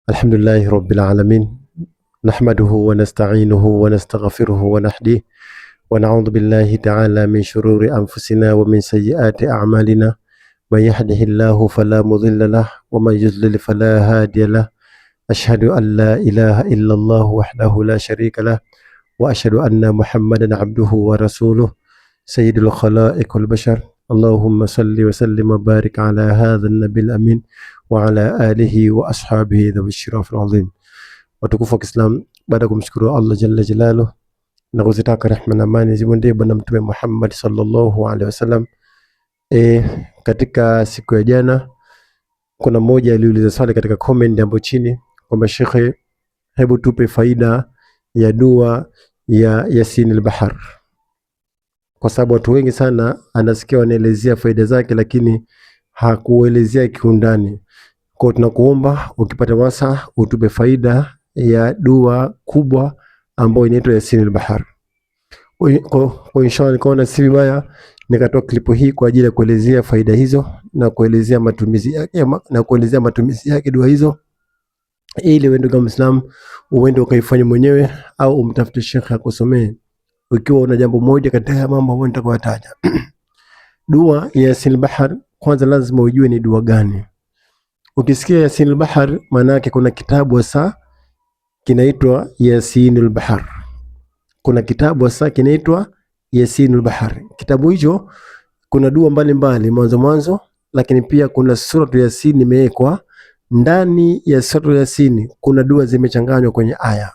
Alhamdulillahi rabbil alamin, nahmaduhu wa nasta'inuhu wa nastaghfiruhu wa nahdih wa na'udhu billahi ta'ala min shururi anfusina wa min sayyiati a'malina. Man yahdihillahu fala mudilla lahu wa man yudlil fala hadiya lahu. Ashhadu an la ilaha illallah wahdahu la sharika lahu wa ashhadu anna Muhammadan abduhu wa rasuluh sayyidul khalaiqil bashar. Allahumma salli wa sallim wa barik ala hadha an-nabiyil amin wa ala alihi wa ashabihi dhawi shirafil azim. Watukufu wa Kiislam, baada ya kumshukuru Allah jalla jalaluhu na kuzitaka rehema na amani zimwendee bwana mtume Muhammad sallallahu alaihi wasallam. Katika siku ya jana kuna mmoja aliuliza swali katika comment hapo chini kwamba shekhe, hebu tupe faida ya dua ya Yasin al-Bahar, kwa sababu watu wengi sana anasikia wanaelezea faida zake lakini hakuelezea kiundani. Kwa tunakuomba ukipata wasa utupe faida ya dua kubwa ambayo inaitwa Yasin al-Bahar. Kwa inshallah nikaona si vibaya nikatoa klipu hii kwa ajili ya kuelezea faida hizo na kuelezea matumizi yake dua hizo, ili wewe ndugu Muislamu uende ukaifanye mwenyewe au umtafute shekhe akusomee ukiwa una jambo moja katika mambo ambayo nitakwataja. Dua ya Yasin al-Bahar, kwanza lazima ujue ni dua gani. Ukisikia Yasin al-Bahar, maana yake kuna kitabu hasa kinaitwa Yasin al-Bahar. Kuna kitabu hasa kinaitwa Yasin al-Bahar. Kitabu hicho kuna dua mbalimbali mwanzo, lakini pia kuna sura Yasin imewekwa ndani ya sura Yasin. Kuna dua zimechanganywa kwenye aya.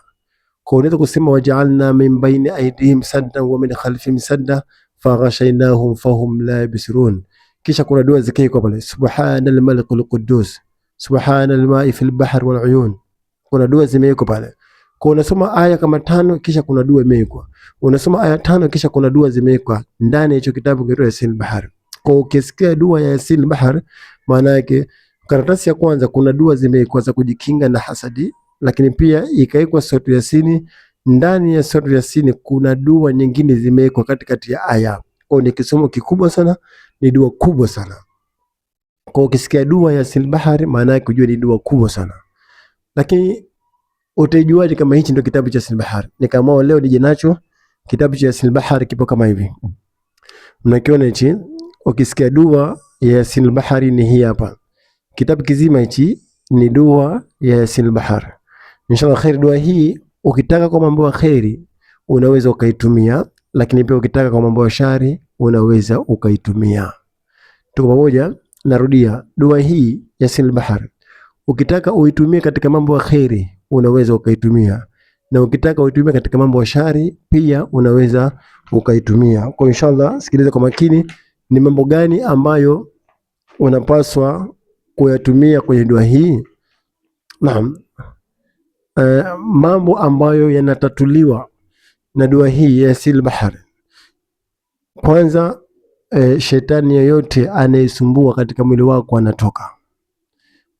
Kwa unaweza kusema waja'alna min baini aydihim saddan wa min khalfihim sadda faghashaynahum fahum la yabsirun. Kisha kuna dua zikaekwa pale, subhanal malikul quddus, subhanal ma'i fil bahr wal uyun. Kuna dua zimewekwa pale. Kwa unasoma aya kama 5 kisha kuna dua imewekwa. Unasoma aya 5 kisha kuna dua zimewekwa ndani ya hicho kitabu kinaitwa Yasin al-Bahar. Kwa ukisikia dua ya Yasin al-Bahar, maana yake karatasi ya kwanza kuna dua zimewekwa za kujikinga na hasadi, lakini pia ikawekwa sura Yasin. Ndani ya sura Yasin kuna dua nyingine zimewekwa katikati ya aya. Kwa ni kisomo kikubwa sana, ni dua kubwa sana. Kwa ukisikia dua ya Yasin al-Bahar, maana yake kujua ni dua kubwa sana. Lakini utajuaje kama hichi ndio kitabu cha Yasin al-Bahar? Nikaamua leo nije nacho kitabu cha Yasin al-Bahar, kipo kama hivi. Mnakiona hichi, ukisikia dua ya Yasin al-Bahar ni hii hapa. Kitabu kizima hichi ni dua ya Yasin al-Bahar. Inshallah khair, dua hii ukitaka kwa mambo ya khairi unaweza ukaitumia, lakini pia ukitaka kwa mambo ya shari unaweza ukaitumia. Tuko pamoja? Narudia, dua hii ya Yasin al-Bahar ukitaka uitumie katika mambo ya khairi unaweza ukaitumia, na ukitaka uitumie katika mambo ya shari pia unaweza ukaitumia. Kwa inshallah sikiliza kwa makini ni mambo gani ambayo unapaswa kuyatumia kwenye dua hii. Naam, mambo ambayo yanatatuliwa na dua hii ya Yasin al-Bahar. Kwanza, shetani yoyote anayesumbua katika mwili wako anatoka.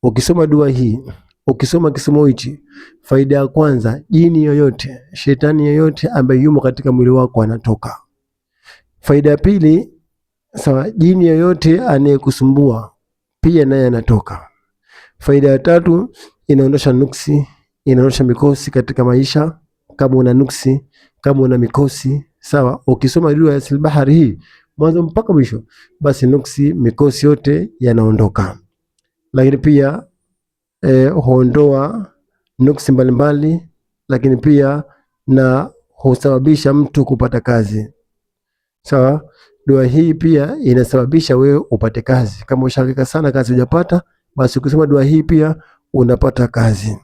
Ukisoma dua hii, ukisoma kisomo hichi, faida ya kwanza, jini yoyote, shetani yoyote ambaye yumo katika mwili wako anatoka. Faida ya pili, sawa, jini yoyote anayekusumbua pia naye anatoka. Faida ya tatu, inaondosha nuksi, inaondosha mikosi katika maisha. Kama una nuksi, kama una mikosi, sawa, ukisoma dua ya Yasin al-Bahar hii mwanzo mpaka mwisho, basi nuksi, mikosi yote yanaondoka. Lakini pia huondoa nuksi mbalimbali, lakini pia na husababisha mtu kupata kazi. Sawa, dua hii pia inasababisha wewe upate kazi. Kama ushahangaika sana kazi hujapata, basi ukisoma dua hii pia unapata kazi.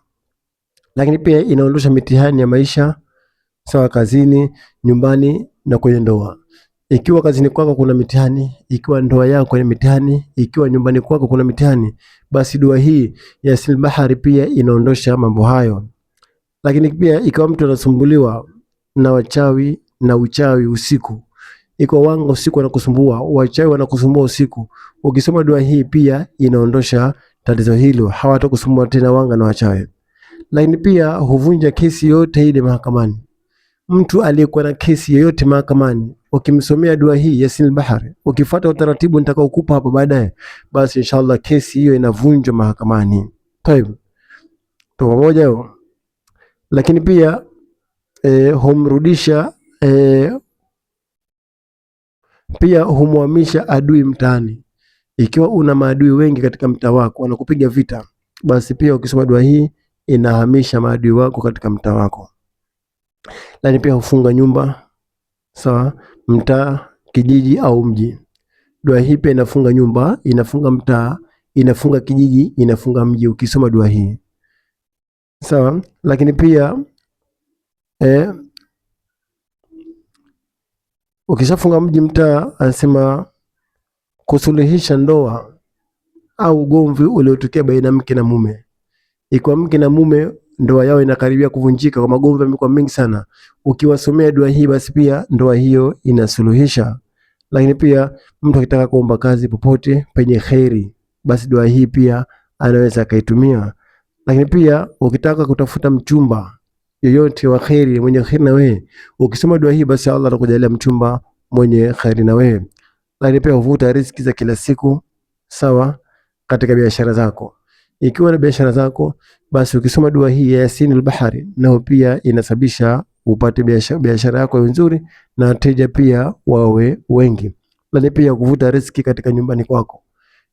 Lakini pia inaondosha mitihani ya maisha, sawa, kazini, nyumbani na kwenye ndoa. Ikiwa kazini kwako kuna mitihani, ikiwa ndoa yako kuna mitihani, ikiwa nyumbani kwako kuna mitihani, basi dua hii ya Yasin al-Bahar pia inaondosha mambo hayo. Lakini pia ikiwa mtu anasumbuliwa na wachawi na uchawi usiku, ikiwa wanga usiku wanakusumbua, wachawi wanakusumbua usiku, ukisoma dua hii pia inaondosha tatizo hilo, hawatakusumbua tena wanga na wachawi. Lakini pia huvunja kesi yote ile mahakamani. Mtu aliyekuwa na kesi yoyote mahakamani, ukimsomea dua hii ya Yasin al-Bahar, ukifuata utaratibu nitakaokupa hapo baadaye, basi inshallah kesi hiyo inavunjwa mahakamani. Tayeb. Tuko pamoja hiyo. Lakini pia humrudisha pia humhamisha adui mtaani. Ikiwa una maadui wengi katika mtaa wako wanakupiga vita, basi pia ukisoma dua hii inahamisha maadui wako katika mtaa wako. Lakini pia hufunga nyumba, sawa, mtaa, kijiji au mji. Dua hii pia inafunga nyumba, inafunga mtaa, inafunga kijiji, inafunga mji ukisoma dua hii. Sawa, lakini pia ukishafunga mji, mtaa, anasema kusuluhisha ndoa au ugomvi uliotokea baina mke na mume. Ikiwa mke na mume ndoa yao inakaribia kuvunjika, kwa magomvi yamekuwa mengi sana, ukiwasomea dua hii basi pia ndoa hiyo inasuluhisha. Lakini pia mtu akitaka kuomba kazi popote penye kheri, basi dua hii pia anaweza akaitumia. Lakini pia ukitaka kutafuta mchumba yoyote wa kheri, mwenye kheri na wewe, ukisoma dua hii basi Allah atakujalia mchumba mwenye kheri na wewe. Lakini pia huvuta riziki za kila siku, sawa, katika biashara zako. Ikiwa na biashara zako, basi ukisoma dua hii ya Yasinul Bahari, nao pia inasababisha upate biashara yako nzuri na wateja pia wawe wengi. Lakini pia kuvuta riziki katika nyumbani kwako.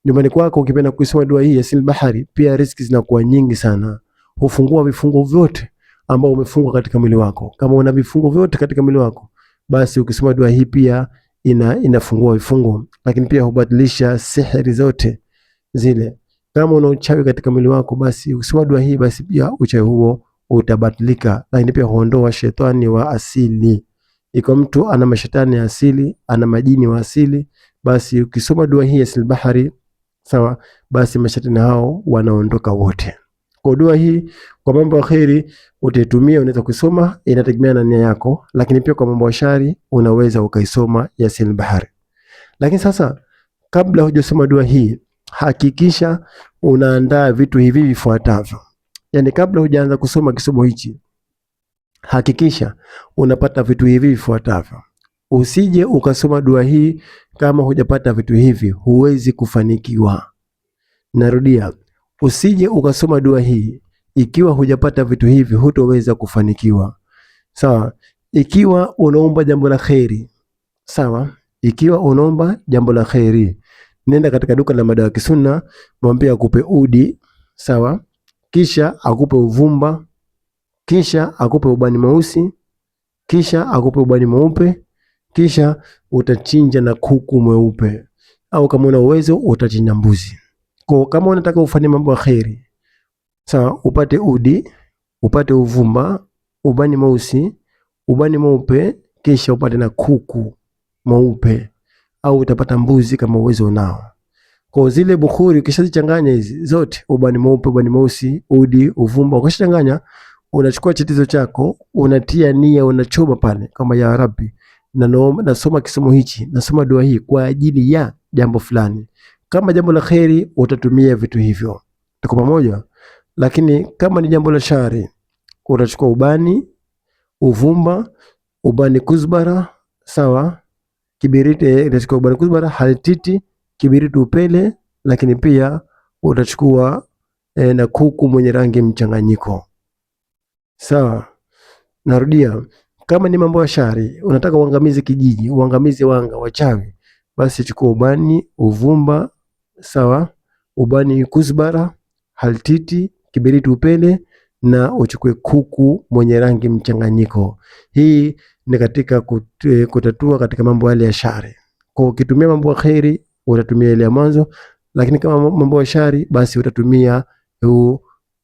Nyumbani kwako ukipenda kusoma dua hii ya Yasinul Bahari, pia riziki zinakuwa nyingi sana. Hufungua vifungo vyote ambao umefungwa katika mwili wako. Kama una vifungo vyote katika mwili wako, basi ukisoma dua hii pia inafungua vifungo. Lakini pia hubadilisha sihiri zote zile. Kama una uchawi katika mwili wako, basi ukisoma dua hii basi pia uchawi huo utabadilika. Lakini pia huondoa shetani wa asili. Iko mtu ana mashetani ya asili, ana majini wa asili, basi ukisoma dua hii ya Yasinul Bahari, sawa, basi mashetani hao wanaondoka wote. Kwa dua hii kwa mambo ya kheri utaitumia, unaweza kusoma, inategemea na nia yako. Lakini pia kwa mambo ya shari unaweza ukaisoma Yasinul Bahari. Lakini sasa kabla hujasoma dua hii, hakikisha unaandaa vitu hivi vifuatavyo. Yani kabla hujaanza kusoma kisomo hichi, hakikisha unapata vitu hivi vifuatavyo. Usije ukasoma dua hii kama hujapata vitu hivi, huwezi kufanikiwa. Narudia, usije ukasoma dua hii ikiwa hujapata vitu hivi, hutoweza kufanikiwa. Sawa? Ikiwa unaomba jambo la kheri, sawa? Ikiwa unaomba jambo la kheri, nenda katika duka la madawa kisunna, mwambie akupe udi, sawa? Kisha akupe uvumba, kisha akupe ubani mweusi, kisha akupe ubani mweupe, kisha utachinja na kuku mweupe, au kama una uwezo utachinja mbuzi. Kwa kama unataka ufanye mambo ya kheri, sawa, upate udi, upate uvumba, ubani mweusi, ubani mweupe, kisha upate na kuku mweupe, au utapata mbuzi kama uwezo unao. Kwa zile bukhuri ukishazichanganya hizi zote, ubani mweupe, ubani mweusi, udi, uvumba, ukishachanganya, unachukua chitizo chako, unatia nia, unachoma pale kama ya Rabbi, na nasoma kisomo hichi, nasoma dua hii kwa ajili ya jambo fulani. Kama jambo la kheri utatumia vitu hivyo. Tuko pamoja? Lakini kama ni jambo la shari, utachukua ubani, uvumba, ubani kuzbara, sawa? Kibiriti, utachukua ubani kuzbara, halititi, kibiriti upele, lakini pia utachukua na kuku mwenye rangi mchanganyiko. Sawa? Narudia, kama ni mambo ya shari, unataka uangamize kijiji, uangamize wanga, wachawi, basi chukua ubani, uvumba, sawa, ubani kuzbara, halititi, kibiriti upele, na uchukue kuku mwenye rangi mchanganyiko. Hii ni katika kutatua katika mambo yale ya shari. Kwa ukitumia mambo ya kheri utatumia ile ya mwanzo, lakini kama mambo ya shari basi utatumia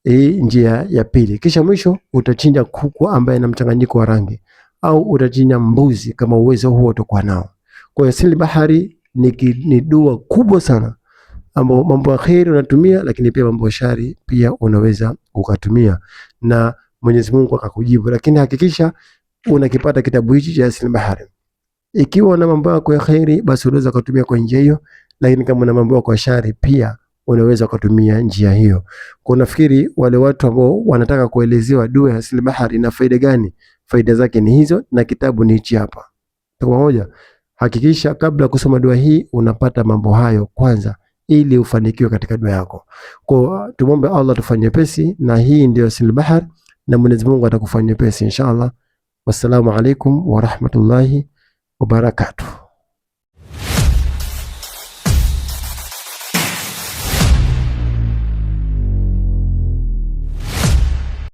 hii njia ya pili. Kisha mwisho utachinja kuku ambaye ana mchanganyiko wa rangi, au utachinja mbuzi kama uwezo huo utakuwa nao. Kwa Yasinul Bahari ni dua kubwa sana ambao mambo ya kheri unatumia, lakini pia mambo ya shari pia unaweza ukatumia na Mwenyezi Mungu akakujibu. Lakini hakikisha unakipata kitabu hichi cha Yasinul Bahari. Ikiwa una mambo yako ya kheri, basi unaweza kutumia kwa njia hiyo, lakini kama una mambo yako ya shari pia unaweza kutumia njia hiyo. Kwa nafikiri wale watu ambao wanataka kuelezewa dua ya Yasinul Bahari na faida gani, faida zake ni hizo na kitabu ni hichi hapa. Kwa moja, hakikisha kabla kusoma dua hii unapata mambo hayo kwanza ili ufanikiwe katika dua yako. Kwa tumombe Allah tufanye pesi, na hii ndio Sil Bahar, na Mwenyezi Mungu atakufanyia pesi inshallah. Wassalamu alaikum wa rahmatullahi wa barakatuh.